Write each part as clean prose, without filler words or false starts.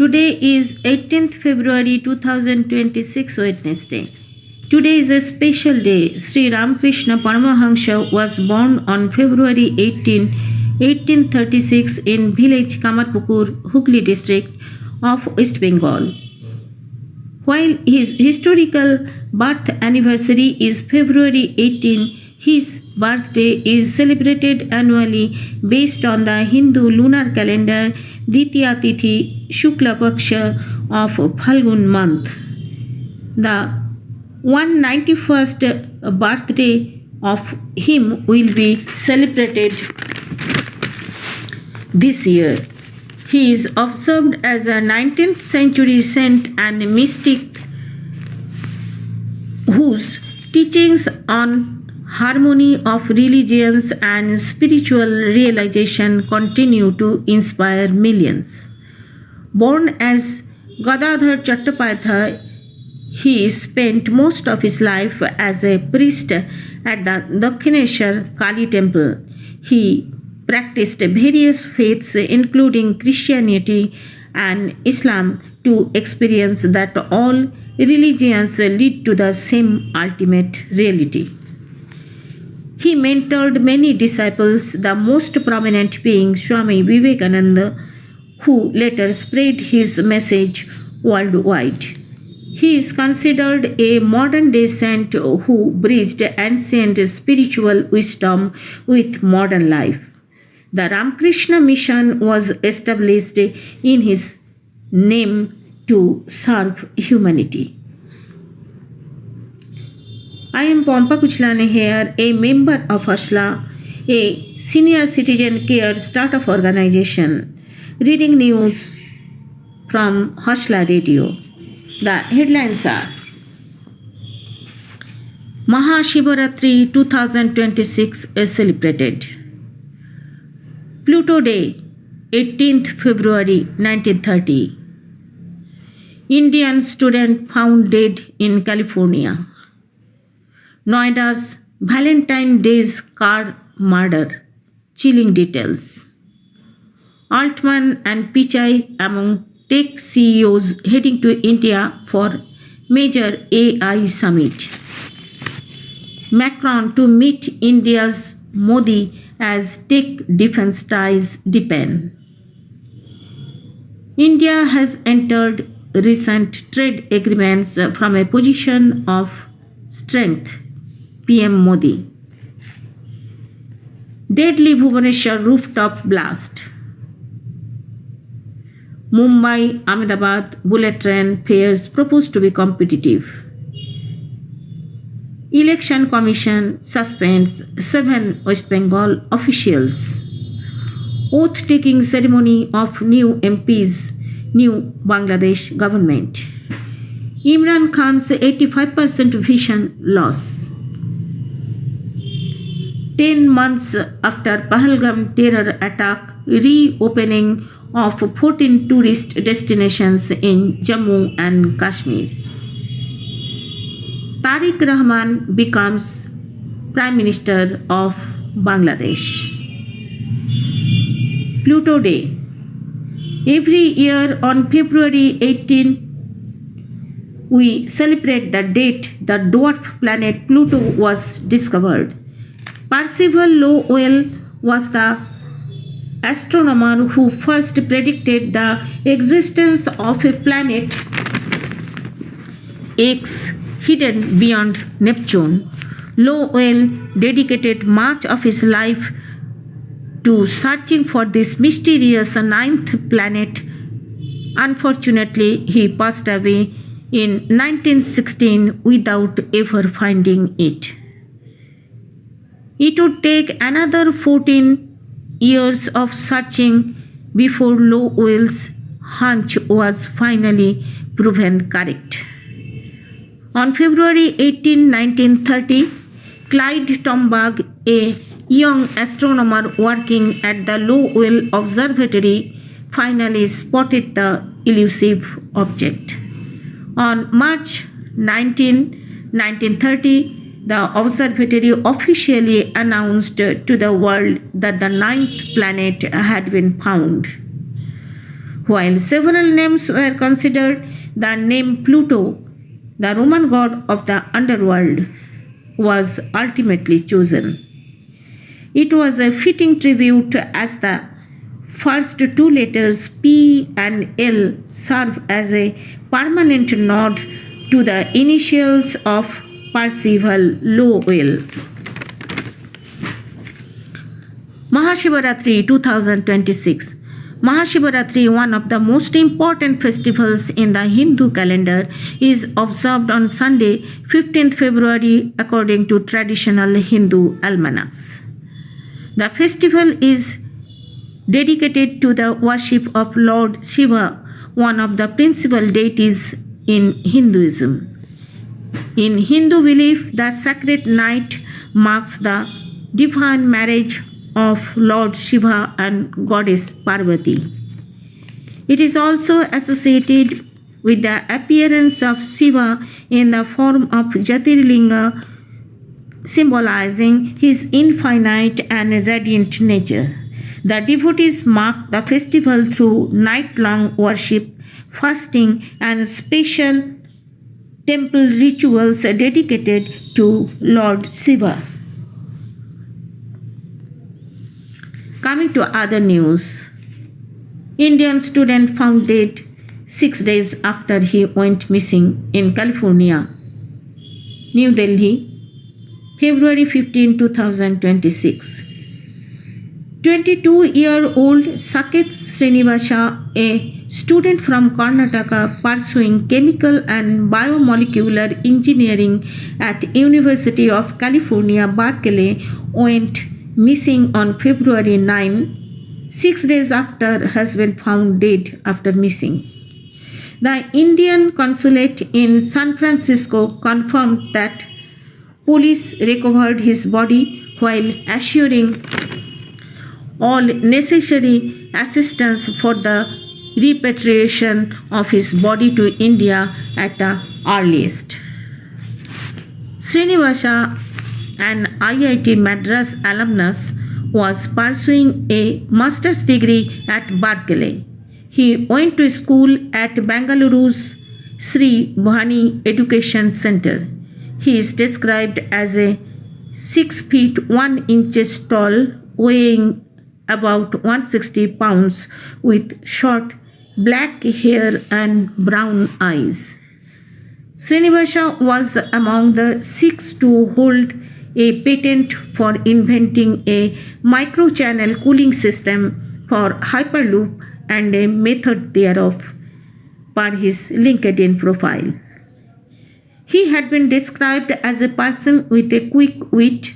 Today is 18th February 2026 Wednesday. Today is a special day. Sri Ramakrishna Paramahamsa was born on February 18, 1836 in village Kamarpukur, Hooghly district of West Bengal. While his historical birth anniversary is February 18, his birthday is celebrated annually based on the Hindu lunar calendar Ditiya Tithi Shukla Paksha of Phalgun month. The 191st birthday of him will be celebrated this year. He is observed as a 19th century saint and mystic whose teachings on harmony of religions and spiritual realization continue to inspire millions. Born as Gadadhar Chattopadhyay, he spent most of his life as a priest at the Dakshineshwar Kali temple. He practiced various faiths including Christianity and Islam to experience that all religions lead to the same ultimate reality. He mentored many disciples, the most prominent being Swami Vivekananda, who later spread his message worldwide. He is considered a modern-day saint who bridged ancient spiritual wisdom with modern life. The Ramakrishna Mission was established in his name to serve humanity. I am Pampa Kuchlan here, a member of Hosla, a senior citizen care startup organization, reading news from Hosla Radio. The headlines are: Mahashivaratri 2026 is celebrated. Pluto Day, 18th February 1930. Indian student found dead in California. Noida's Valentine Day's car murder. Chilling details. Altman and Pichai among tech CEOs heading to India for major AI summit. Macron to meet India's Modi as tech defense ties deepen. India has entered recent trade agreements from a position of strength. PM Modi. Deadly Bhubaneswar rooftop blast. Mumbai Ahmedabad bullet train fares proposed to be competitive. Election Commission suspends 7 West Bengal officials. Oath-taking ceremony of new MPs, new Bangladesh government. Imran Khan's 85% vision loss. 10 months after Pahalgam terror attack, reopening of 14 tourist destinations in Jammu and Kashmir. Tariq Rahman becomes Prime Minister of Bangladesh. Pluto Day. Every year on February 18, we celebrate the date the dwarf planet Pluto was discovered. Percival Lowell was the astronomer who first predicted the existence of a planet X hidden beyond Neptune. Lowell dedicated much of his life to searching for this mysterious ninth planet. Unfortunately, he passed away in 1916 without ever finding it. It would take another 14 years of searching before Lowell's hunch was finally proven correct. On February 18, 1930, Clyde Tombaugh, a young astronomer working at the Lowell Observatory, finally spotted the elusive object. On March 19, 1930, the observatory officially announced to the world that the ninth planet had been found. While several names were considered, the name Pluto, the Roman god of the underworld, was ultimately chosen. It was a fitting tribute as the first two letters P and L serve as a permanent nod to the initials of Percival Lowell. Mahashivaratri 2026. Mahashivaratri, one of the most important festivals in the Hindu calendar, is observed on Sunday, 15th February, according to traditional Hindu almanacs. The festival is dedicated to the worship of Lord Shiva, one of the principal deities in Hinduism. In Hindu belief, the sacred night marks the divine marriage of Lord Shiva and Goddess Parvati. It is also associated with the appearance of Shiva in the form of Jyotirlinga, symbolizing his infinite and radiant nature. The devotees mark the festival through night-long worship, fasting, and special temple rituals dedicated to Lord Shiva. Coming to other news, Indian student found dead 6 days after he went missing in California. New Delhi, February 15, 2026. 22-year-old Saket Srinivasa, a student from Karnataka pursuing chemical and biomolecular engineering at University of California, Berkeley, went missing on February 9, 6 days after has been found dead after missing. The Indian consulate in San Francisco confirmed that police recovered his body while assuring all necessary assistance for the repatriation of his body to India at the earliest. Srinivasa, an IIT Madras alumnus, was pursuing a master's degree at Berkeley. He went to school at Bengaluru's Sri Bhani Education Center. He is described as a 6 feet 1 inches tall, weighing about 160 pounds, with short black hair and brown eyes. Srinivasa was among the 6 to hold a patent for inventing a microchannel cooling system for Hyperloop and a method thereof, per his LinkedIn profile. He had been described as a person with a quick wit,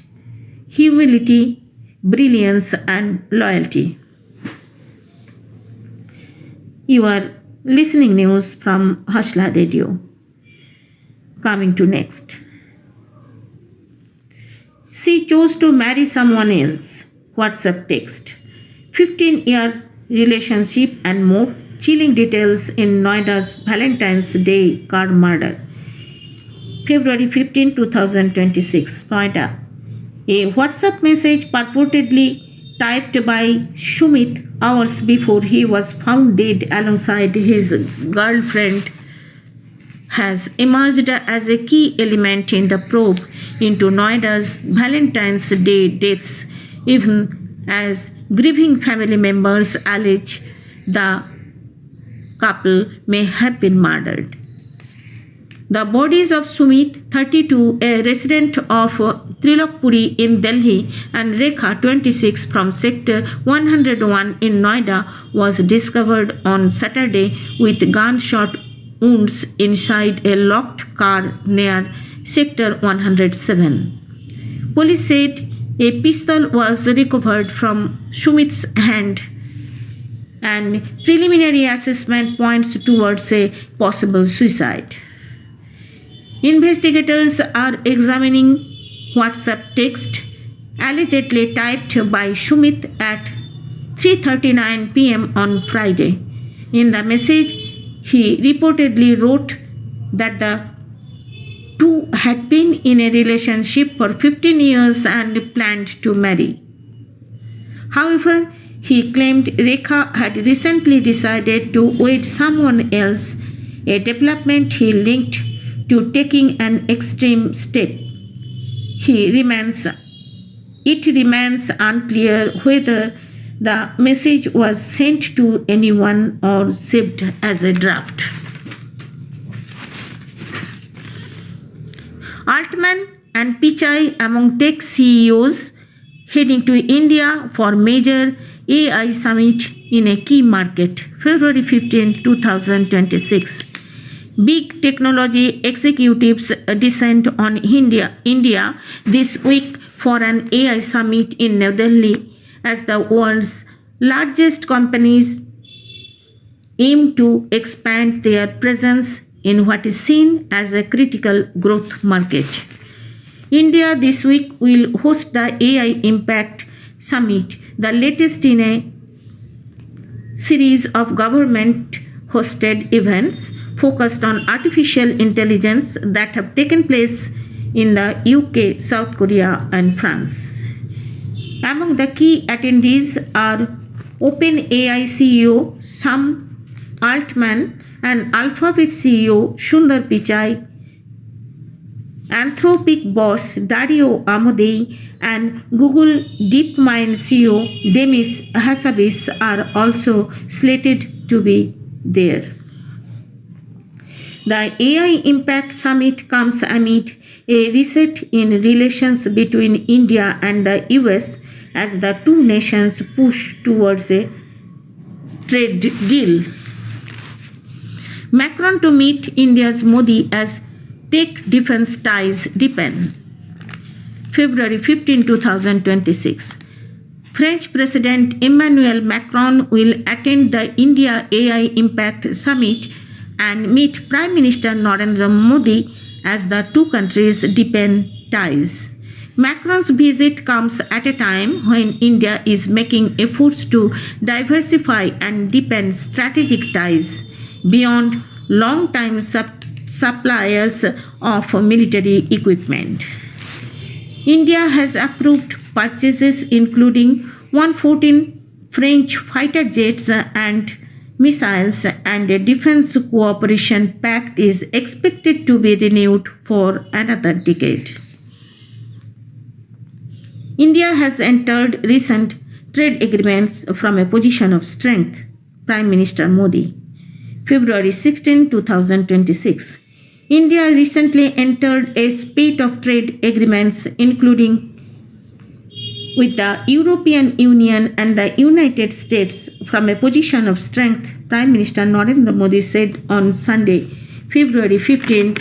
humility, brilliance, and loyalty. You are listening news from Hosla Radio. Coming to next. She chose to marry someone else. WhatsApp text. 15-year relationship and more. Chilling details in Noida's Valentine's Day car murder. February 15, 2026. Noida. A WhatsApp message purportedly typed by Shumit hours before he was found dead alongside his girlfriend has emerged as a key element in the probe into Noida's Valentine's Day deaths, even as grieving family members allege the couple may have been murdered. The bodies of Sumit, 32, a resident of Trilokpuri in Delhi, and Rekha, 26, from Sector 101 in Noida, was discovered on Saturday with gunshot wounds inside a locked car near Sector 107. Police said a pistol was recovered from Sumit's hand, and preliminary assessment points towards a possible suicide. Investigators are examining WhatsApp text allegedly typed by Shumit at 3:39 p.m. on Friday. In the message, he reportedly wrote that the two had been in a relationship for 15 years and planned to marry. However, He claimed Rekha had recently decided to wed someone else, a development he linked to taking an extreme step. It remains unclear whether the message was sent to anyone or saved as a draft. Altman and Pichai among tech CEOs heading to India for major AI summit in a key market, February 15, 2026. Big technology executives descend on India this week for an AI summit in New Delhi as the world's largest companies aim to expand their presence in what is seen as a critical growth market. India this week will host the AI Impact Summit, the latest in a series of government-hosted events focused on artificial intelligence that have taken place in the UK, South Korea, and France. Among the key attendees are OpenAI CEO Sam Altman and Alphabet CEO Sundar Pichai. Anthropic boss Dario Amodei and Google DeepMind CEO Demis Hassabis are also slated to be there. The AI Impact Summit comes amid a reset in relations between India and the US as the two nations push towards a trade deal. Macron to meet India's Modi as tech defense ties deepen. February 15, 2026. French President Emmanuel Macron will attend the India AI Impact Summit and meet Prime Minister Narendra Modi as the two countries deepen ties. Macron's visit comes at a time when India is making efforts to diversify and deepen strategic ties beyond long-time suppliers of military equipment. India has approved purchases including 114 French fighter jets and missiles, and a defense cooperation pact is expected to be renewed for another decade. India has entered recent trade agreements from a position of strength, Prime Minister Modi. February 16, 2026. India recently entered a spate of trade agreements, including with the European Union and the United States, from a position of strength, Prime Minister Narendra Modi said on Sunday, February 15,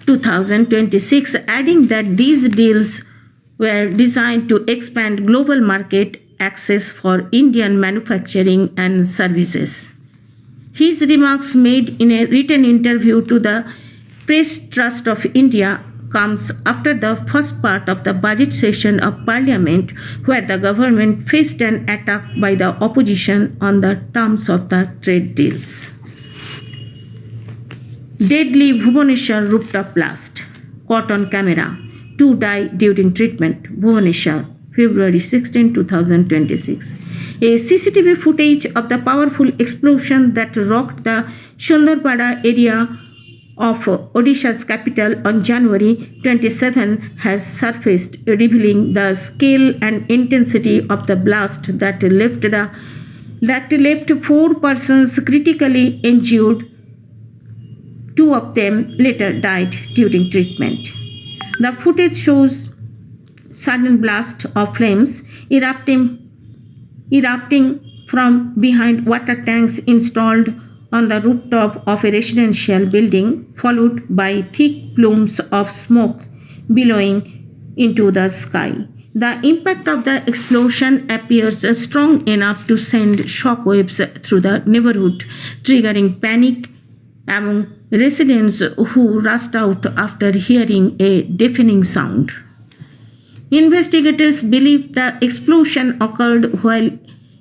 2026, adding that these deals were designed to expand global market access for Indian manufacturing and services. His remarks, made in a written interview to the Press Trust of India, comes after the first part of the budget session of Parliament, where the government faced an attack by the opposition on the terms of the trade deals. Deadly Bhubaneswar rooftop blast. Caught on camera. 2 died during treatment. Bhubaneswar, February 16, 2026. A CCTV footage of the powerful explosion that rocked the Sundarpada area of Odisha's capital on January 27 has surfaced, revealing the scale and intensity of the blast that left 4 persons critically injured. 2 of them later died during treatment. The footage shows sudden blast of flames erupting from behind water tanks installed on the rooftop of a residential building, followed by thick plumes of smoke billowing into the sky. The impact of the explosion appears strong enough to send shockwaves through the neighborhood, triggering panic among residents who rushed out after hearing a deafening sound. Investigators believe the explosion occurred while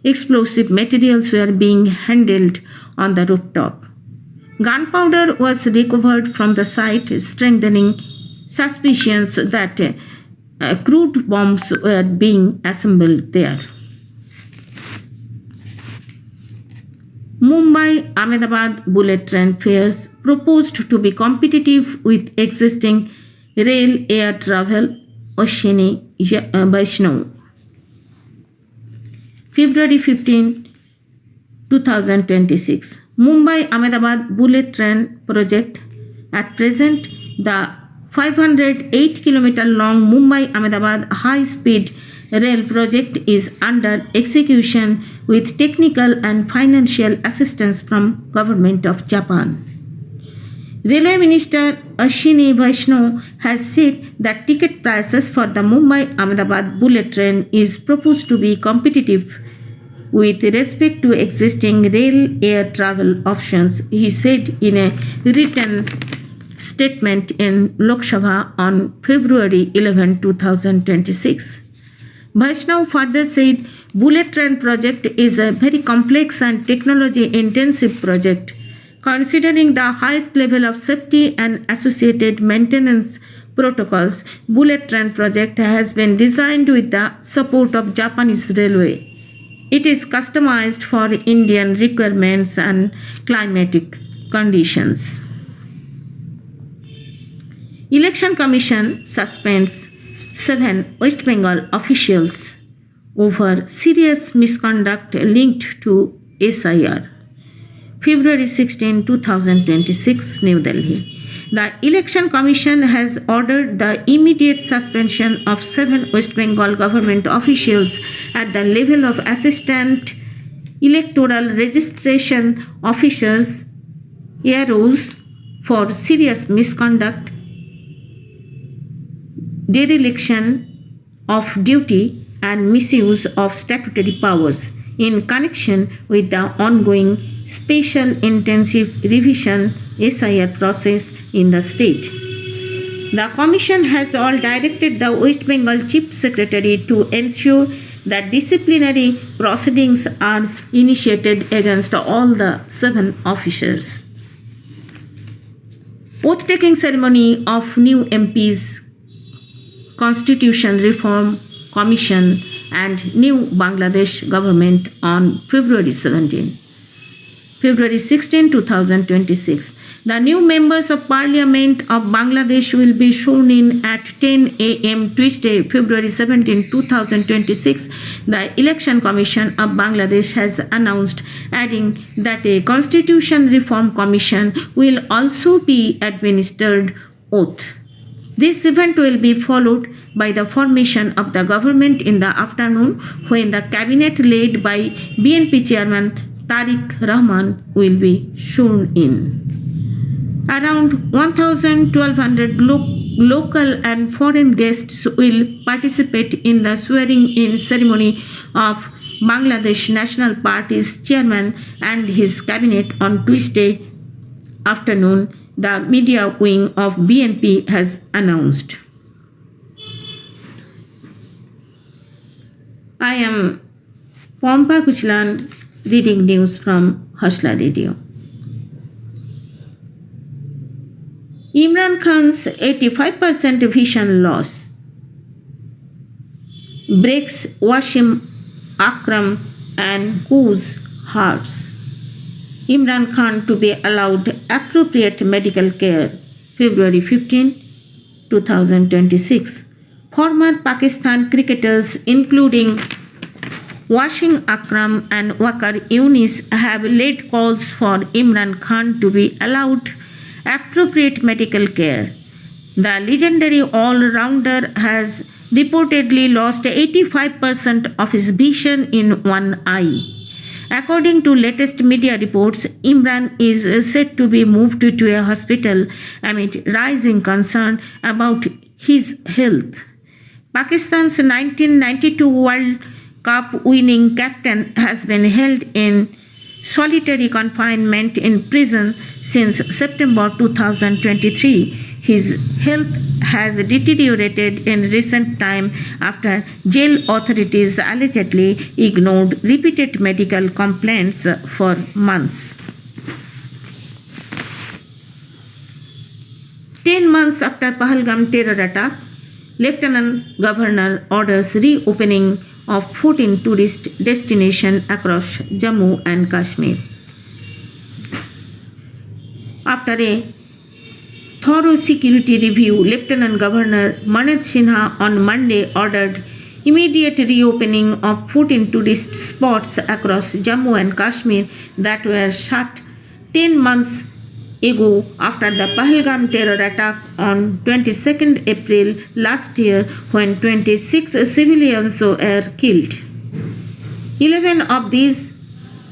explosive materials were being handled on the rooftop. Gunpowder was recovered from the site, strengthening suspicions that crude bombs were being assembled there. Mumbai-Ahmedabad bullet train fares proposed to be competitive with existing rail air travel. Ashwini Vaishnav. February 15, 2026. Mumbai-Ahmedabad bullet train project. At present, the 508 km long Mumbai-Ahmedabad high-speed rail project is under execution with technical and financial assistance from Government of Japan. Railway Minister Ashwini Vaishnav has said that ticket prices for the Mumbai-Ahmedabad bullet train is proposed to be competitive with respect to existing rail air travel options, he said in a written statement in Lok Sabha on February 11, 2026. Vaishnav further said bullet train project is a very complex and technology intensive project. Considering the highest level of safety and associated maintenance protocols, bullet train project has been designed with the support of Japanese Railway. It is customized for Indian requirements and climatic conditions. Election Commission suspends 7 West Bengal officials over serious misconduct linked to SIR. February 16, 2026, New Delhi. The Election Commission has ordered the immediate suspension of 7 West Bengal government officials at the level of Assistant Electoral Registration Officers (AROs) for serious misconduct, dereliction of duty and misuse of statutory powers in connection with the ongoing Special Intensive Revision SIR process in the state. The Commission has all directed the West Bengal Chief Secretary to ensure that disciplinary proceedings are initiated against all the 7 officers. Oath-taking ceremony of new MPs, Constitution Reform Commission and New Bangladesh government on February 17. February 16, 2026. The new members of Parliament of Bangladesh will be sworn in at 10 a.m. Tuesday, February 17, 2026. The Election Commission of Bangladesh has announced, adding that a Constitution Reform Commission will also be administered oath. This event will be followed by the formation of the government in the afternoon, when the cabinet led by BNP chairman Tariq Rahman will be sworn in. Around 1,200 local and foreign guests will participate in the swearing-in ceremony of Bangladesh National Party's chairman and his cabinet on Tuesday afternoon, the media wing of BNP has announced. I am Pampa Kuchlan reading news from Hosla Radio. Imran Khan's 85% vision loss breaks Wasim Akram and Ku's hearts. Imran Khan to be allowed appropriate medical care. February 15, 2026. Former Pakistan cricketers including Wasim Akram and Waqar Younis have led calls for Imran Khan to be allowed appropriate medical care. The legendary all-rounder has reportedly lost 85% of his vision in one eye. According to latest media reports, Imran is said to be moved to a hospital amid rising concern about his health. Pakistan's 1992 World Cup winning captain has been held in solitary confinement in prison since September 2023. His health has deteriorated in recent time after jail authorities allegedly ignored repeated medical complaints for months. 10 months after Pahalgam terror attack, Lieutenant Governor orders reopening of 14 tourist destinations across Jammu and Kashmir. After a thorough security review, Lieutenant Governor Manoj Sinha on Monday ordered immediate reopening of 14 tourist spots across Jammu and Kashmir that were shut 10 months ago after the Pahalgam terror attack on 22nd April last year when 26 civilians were killed. 11 of these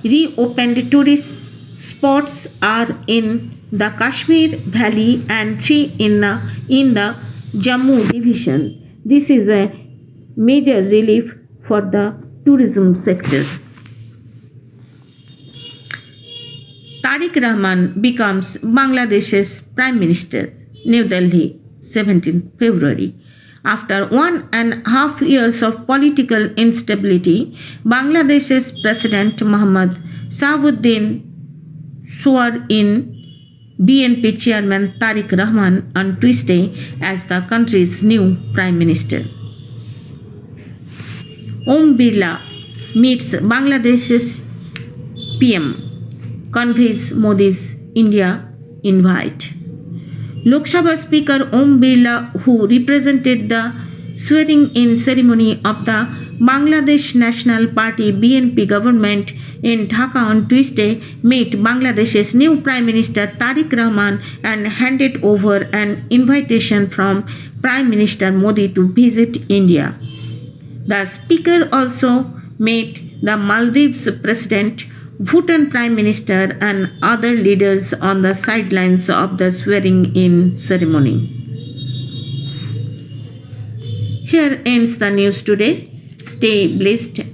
reopened tourist spots are in the Kashmir Valley and 3 in the Jammu division. This is a major relief for the tourism sector. Tariq Rahman becomes Bangladesh's Prime Minister, New Delhi, 17th February. After 1.5 years of political instability, Bangladesh's President Mohammad Sahuddin swore in BNP Chairman Tariq Rahman on Tuesday as the country's new Prime Minister. Om Birla meets Bangladesh's PM, conveys Modi's India invite. Lok Sabha Speaker Om Birla, who represented the swearing-in ceremony of the Bangladesh National Party BNP government in Dhaka on Tuesday, met Bangladesh's new Prime Minister Tariq Rahman and handed over an invitation from Prime Minister Modi to visit India. The speaker also met the Maldives President, Bhutan Prime Minister and other leaders on the sidelines of the swearing-in ceremony. Here ends the news today. Stay blessed.